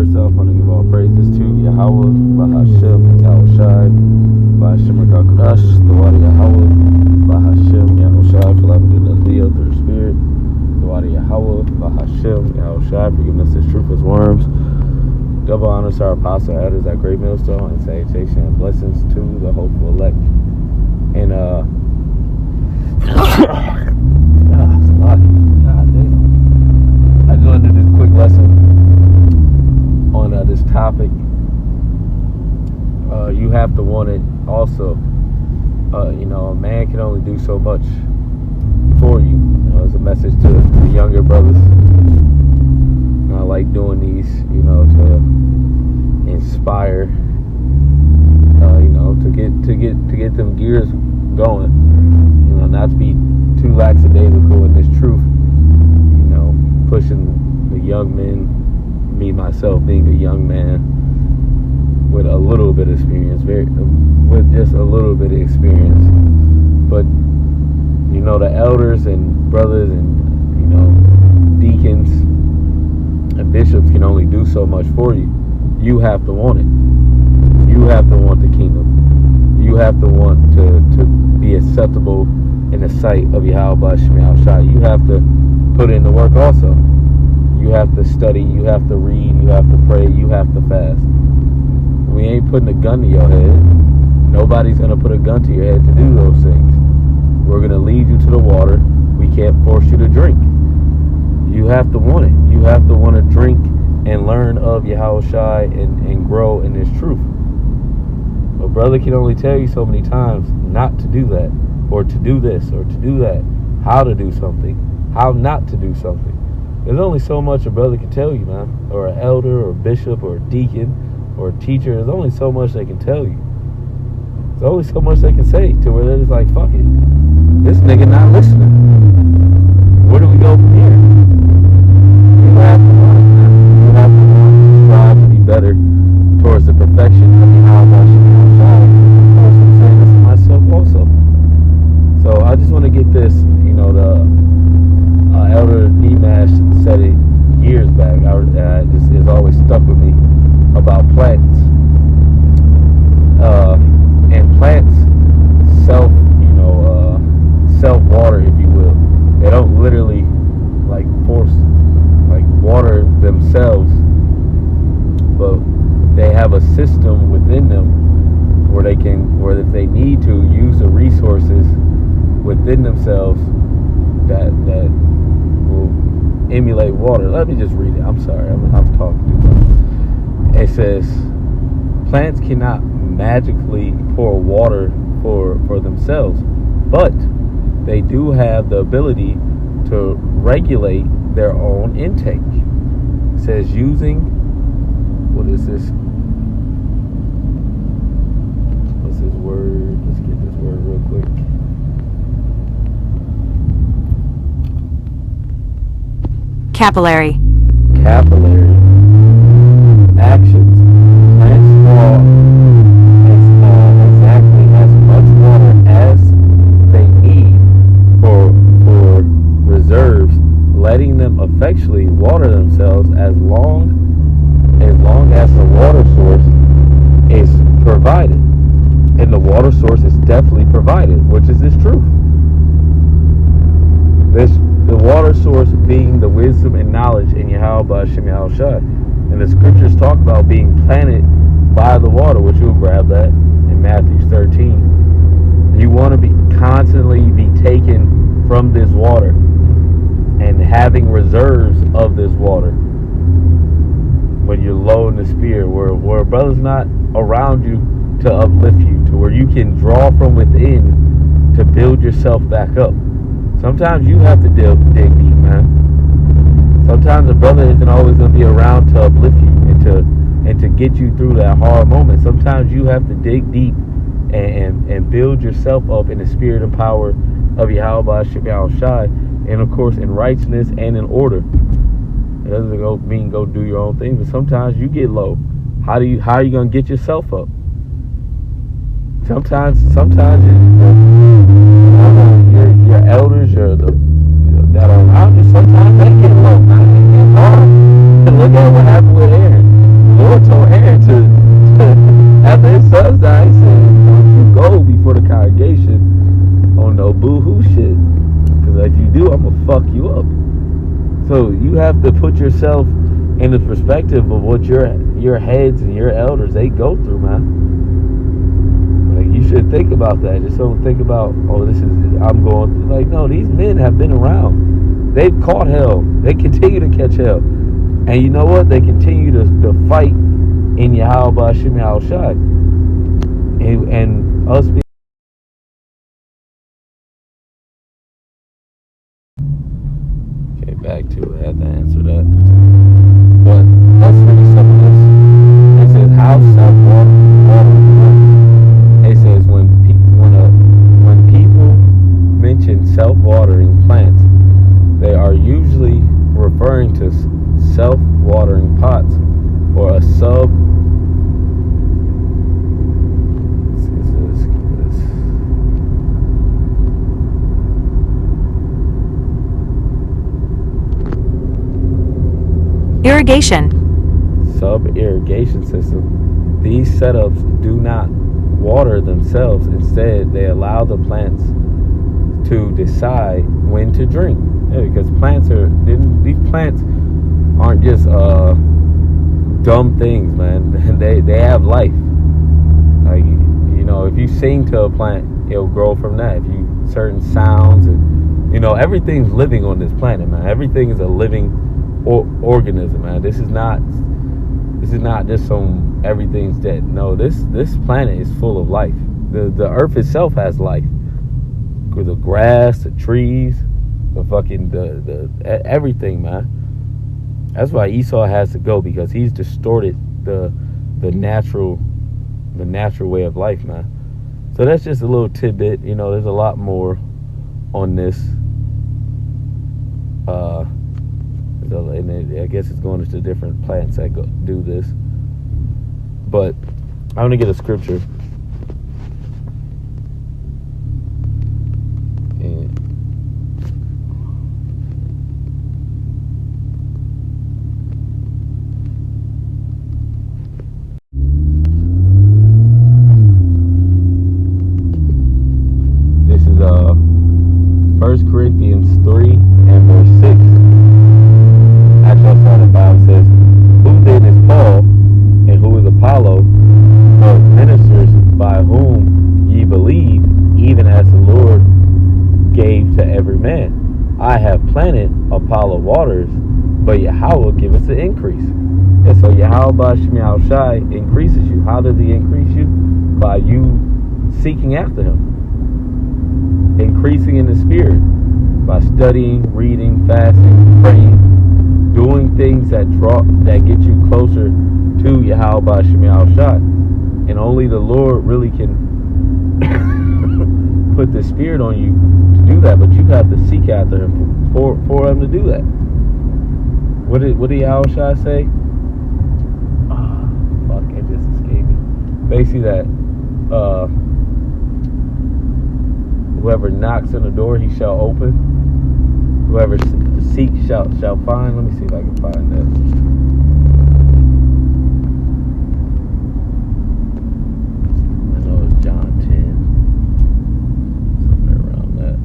First off, I want to give all praises to Yahweh, Bahashem, Yahushai, Bahashem Rakakadash, the Wadi Yahweh, Bahashem, Yahushai, for allowing me to Leo through the Spirit, the Wadi Yahweh, Bahashem, Yahushai, for giving us this truth as worms. Double honors to our apostle, elders at Great Millstone, and salutation and blessings to the hopeful elect. And, God damn. I just want to do this quick lesson on this topic. You have to want it also. A man can only do so much for you. It's a message to the younger brothers. And I like doing these, to inspire, to get them gears going. Not to be too lackadaisical in this truth. Pushing the young men, me myself being a young man with a little bit of experience, with just a little bit of experience. But the elders and brothers and deacons and bishops can only do so much for you. You have to want it. You have to want the kingdom. You have to want to be acceptable in the sight of Yahweh Shema Shai. You have to put in the work also. You have to study, you have to read, you have to pray, you have to fast. We ain't putting a gun to your head. Nobody's going to put a gun to your head to do those things. We're going to lead you to the water. We can't force you to drink. You have to want it. You have to want to drink and learn of Yahweh Shai and grow in this truth. A brother can only tell you so many times not to do that, or to do this, or to do that, how to do something, how not to do something. There's only so much a brother can tell you, man, or an elder, or a bishop, or a deacon, or a teacher. There's only so much they can tell you. There's only so much they can say to where they're just like, fuck it. This nigga not listening. Where do we go from here? You have to want it, man. You have to want to strive to be better towards the perfection of how much you can shine. I'm saying this to myself also. So I just want to get this, the Elder D-Mash said it years back. It's always stuck with me about plants. And plants self-water, if you will. They don't literally water themselves, but they have a system within them where if they need to, use the resources within themselves that will emulate water. Let me just read it. I'm sorry, I'm talking too much. It says, plants cannot magically pour water for themselves, but they do have the ability to regulate their own intake. It says what is this? What's this word? Let's get this word real quick. Capillary actions. Plants draw exactly as much water as they need for reserves, letting them effectually water themselves as long as the water source is provided. And the water source is definitely provided, which is this truth. The water source being the wisdom and knowledge in Yahweh Shem Yahushai. And the scriptures talk about being planted by the water, which you'll grab that in Matthew 13. You want to be constantly be taken from this water and having reserves of this water when you're low in the spirit, where a brother's not around you to uplift you, to where you can draw from within to build yourself back up. Sometimes you have to dig deep, man. Sometimes a brother isn't always going to be around to uplift you and to get you through that hard moment. Sometimes you have to dig deep and build yourself up in the spirit and power of Yahweh Shem Shai, and of course in righteousness and in order. It doesn't mean go do your own thing, but sometimes you get low. How are you going to get yourself up? Sometimes your elders, that are around you, sometimes they get low. Look at what happened with Aaron. on no boo-hoo shit. Because if you do, I'm gonna fuck you up. So you have to put yourself in the perspective of what your heads and your elders, they go through, man. Like, you should think about that. Just don't think about, oh, this is, I'm going through. Like, no, these men have been around. They've caught hell. They continue to catch hell. And you know what? They continue to fight in Yahweh Ba'Shem Yahushai. And us being, okay, back to it. I had to answer that. But let's finish some of this. It says, how self-water works. It says, when people mention self-watering plants, they are usually referring to self-watering pots or a sub-irrigation system. These setups do not water themselves. Instead, they allow the plants to decide when to drink. Yeah, because these plants aren't just dumb things, man. They have life. Like, you know, if you sing to a plant, it'll grow from that. If you certain sounds, and you know, everything's living on this planet, man. Everything is a living organism, man. This is not just some everything's dead. No, this planet is full of life. The earth itself has life. With the grass, the trees, the fucking the everything, man. That's why Esau has to go, because he's distorted the natural way of life, man. So that's just a little tidbit. You know, there's a lot more on this. And I guess it's going into different plants that do this. But I'm going to get a scripture. This is 1 Corinthians 3 and verse 6. Actually, I saw the Bible says, who then is Paul, and who is Apollo, but ministers by whom ye believe, even as the Lord gave to every man. I have planted, Apollo waters, but Yahweh giveth the increase. And so Yahweh Ba'Shem Yahushai increases you. How does he increase you? By you seeking after him. Increasing in the spirit. By studying, reading, fasting, praying, doing things that get you closer to Yahweh Ba'Shem Yahushai. And only the Lord really can put the spirit on you to do that, but you have to seek after him for him to do that. What did Yahushai say? Fuck, it just escaped me. Basically that whoever knocks on the door, he shall open. Whoever seeks shall find. Let me see if I can find that. I know it's John 10. Somewhere around that.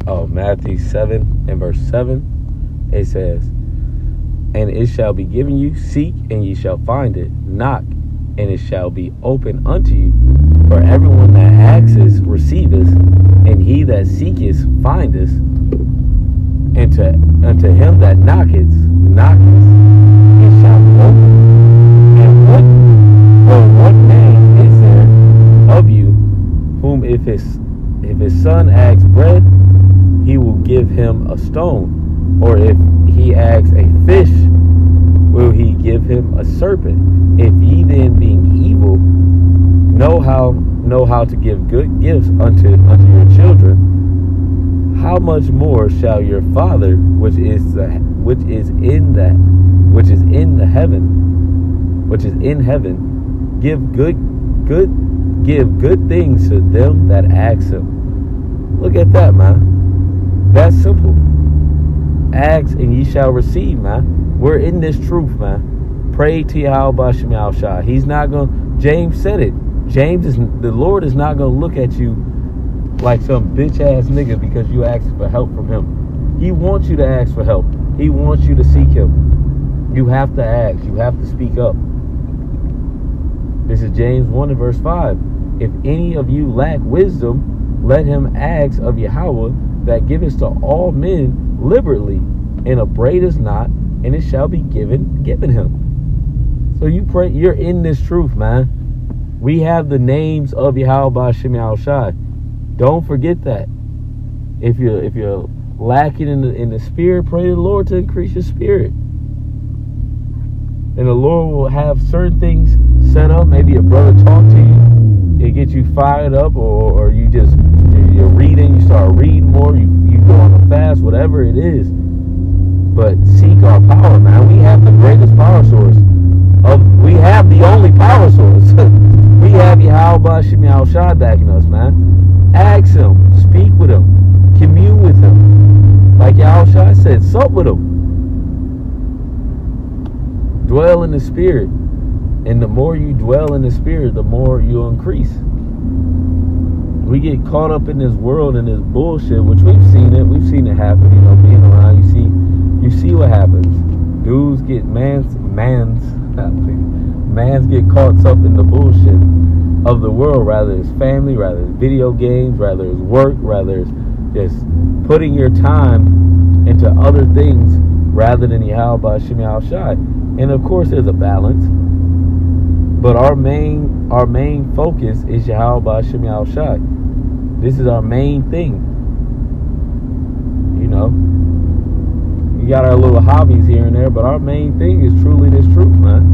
Oh, Matthew 7 and verse 7. It says, and it shall be given you, seek and ye shall find it, knock and it shall be open unto you. For everyone that asketh receiveth, and he that seeketh findeth, and unto him that knocketh, it shall be open. And what man is there of you whom if his son asks bread, he will give him a stone? Or if he asks a fish, will he give him a serpent? If ye then, being evil, know how to give good gifts unto your children, how much more shall your Father which is in heaven give good things to them that ask him? Look at that, man. That's simple. Ask and ye shall receive, man. We're in this truth, man. Pray to Yahweh Shem Shai. He's not going. James said it. The Lord is not going to look at you like some bitch ass nigga because you ask for help from him. He wants you to ask for help. He wants you to seek him. You have to ask. You have to speak up. This is James 1 and verse 5. If any of you lack wisdom, let him ask of Yahweh that giveth to all men liberally, and upbraideth not, and it shall be given him. So you pray, you're in this truth, man. We have the names of Yahweh Shem Shai. Don't forget that. If you're lacking in the spirit, pray to the Lord to increase your spirit. And the Lord will have certain things set up. Maybe a brother talk to you. It gets you fired up, or you're reading, you start reading more, you go on a fast, whatever it is. But seek our power, man. We have the greatest power source. We have the only power source. We have Yahweh Shem Shai backing us, man. Ask him, speak with him, commune with him. Like Yahweh said, sup with him. Dwell in the spirit. And the more you dwell in the spirit, the more you'll increase. We get caught up in this world and this bullshit, which we've seen it happen, being around, you see what happens. Dudes get mans get caught up in the bullshit of the world, rather it's family, rather it's video games, rather it's work, rather it's just putting your time into other things rather than Yahweh Shem Shai. And of course there's a balance. But our main focus is Yahweh Shem Shai. This is our main thing. We got our little hobbies here and there, but our main thing is truly this truth, man.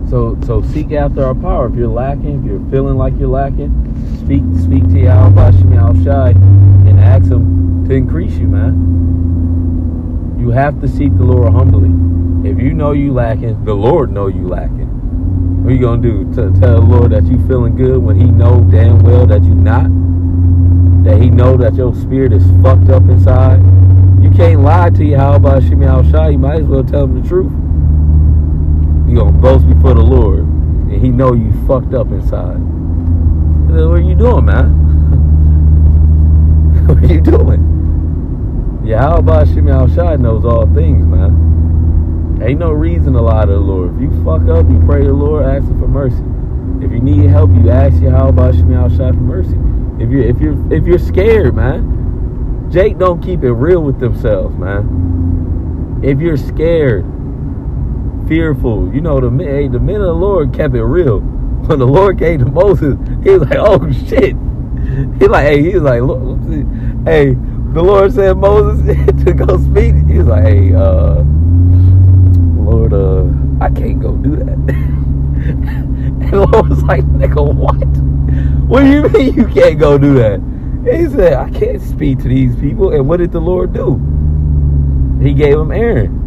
So seek after our power. If you're lacking, if you're feeling like you're lacking, speak to Yahweh Shem Shai and ask him to increase you, man. You have to seek the Lord humbly. If you know you lacking, the Lord know you lacking. What are you going to do? Tell the Lord that you feeling good when he know damn well that you not? That he know that your spirit is fucked up inside? You can't lie to Yahweh Shem Shai. You might as well tell him the truth. You going to boast before the Lord, and he know you fucked up inside. What are you doing, man? What are you doing? Yahweh Shem Shai knows all things, man. Ain't no reason to lie to the Lord. If you fuck up, you pray to the Lord, ask him for mercy. If you need help, you ask Yahweh Shem Shai for mercy. If you're scared, man, Jake don't keep it real with themselves, man. If you're scared, fearful, the men of the Lord kept it real. When the Lord came to Moses, he was like, "Oh shit!" He was like, "Hey, the Lord said Moses to go speak." He was like, "Hey, Lord, I can't go do that." And the Lord was like, "Nigga, what? What do you mean you can't go do that?" And he said, "I can't speak to these people." And what did the Lord do? He gave him Aaron.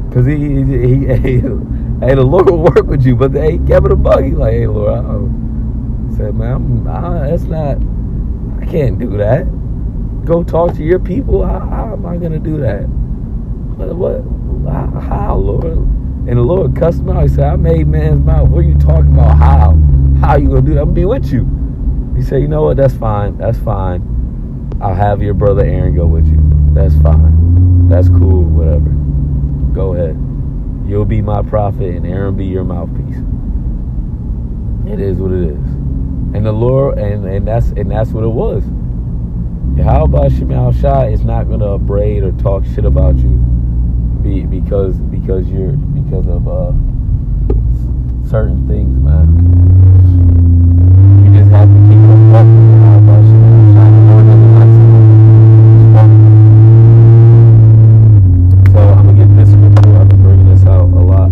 Because hey, the Lord will work with you. But he kept it a bug. He's like, "Hey, Lord," I said, "Man, I can't do that. Go talk to your people. How am I going to do that?" What? How, Lord? And the Lord cussed him out. He said, "I made man's mouth. What are you talking about? How? How you going to do that? I'm going to be with you." He said, "You know what? That's fine. That's fine. I'll have your brother Aaron go with you. That's fine. That's cool. Whatever. Go ahead. You'll be my prophet and Aaron be your mouthpiece." It is what it is. And the Lord, and that's what it was. Yahweh Shem Shai is not going to upbraid or talk shit about you because of certain things, man. You just have to keep on walking with Yahweh Shem Shai. The Lord doesn't like someone. So I'm gonna get this scripture. I've been bringing this out a lot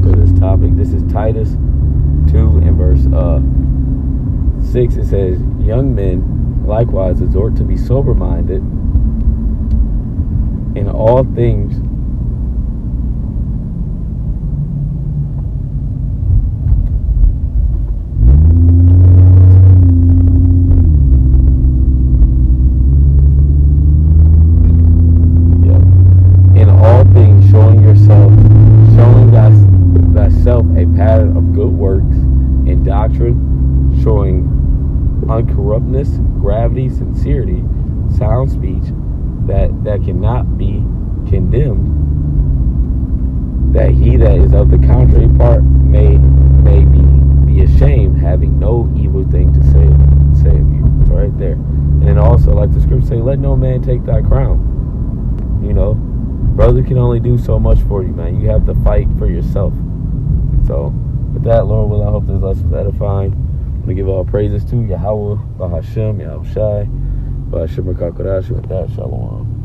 for this topic. This is Titus 2 and verse 6. It says, "Young men likewise exhort to be sober-minded in all things, good works and doctrine, showing uncorruptness, gravity, sincerity, sound speech, that cannot be condemned, that he that is of the contrary part may be ashamed, having no evil thing to say of you. So right there. And then also, like the scripture say, let no man take thy crown. You know, brother can only do so much for you, man. You have to fight for yourself. So with that, Lord will, I hope this lesson is edifying. I'm going to give all praises to Yahweh, Bahashem, Yahushai, Bahashem Kakodash. With that, Shalom.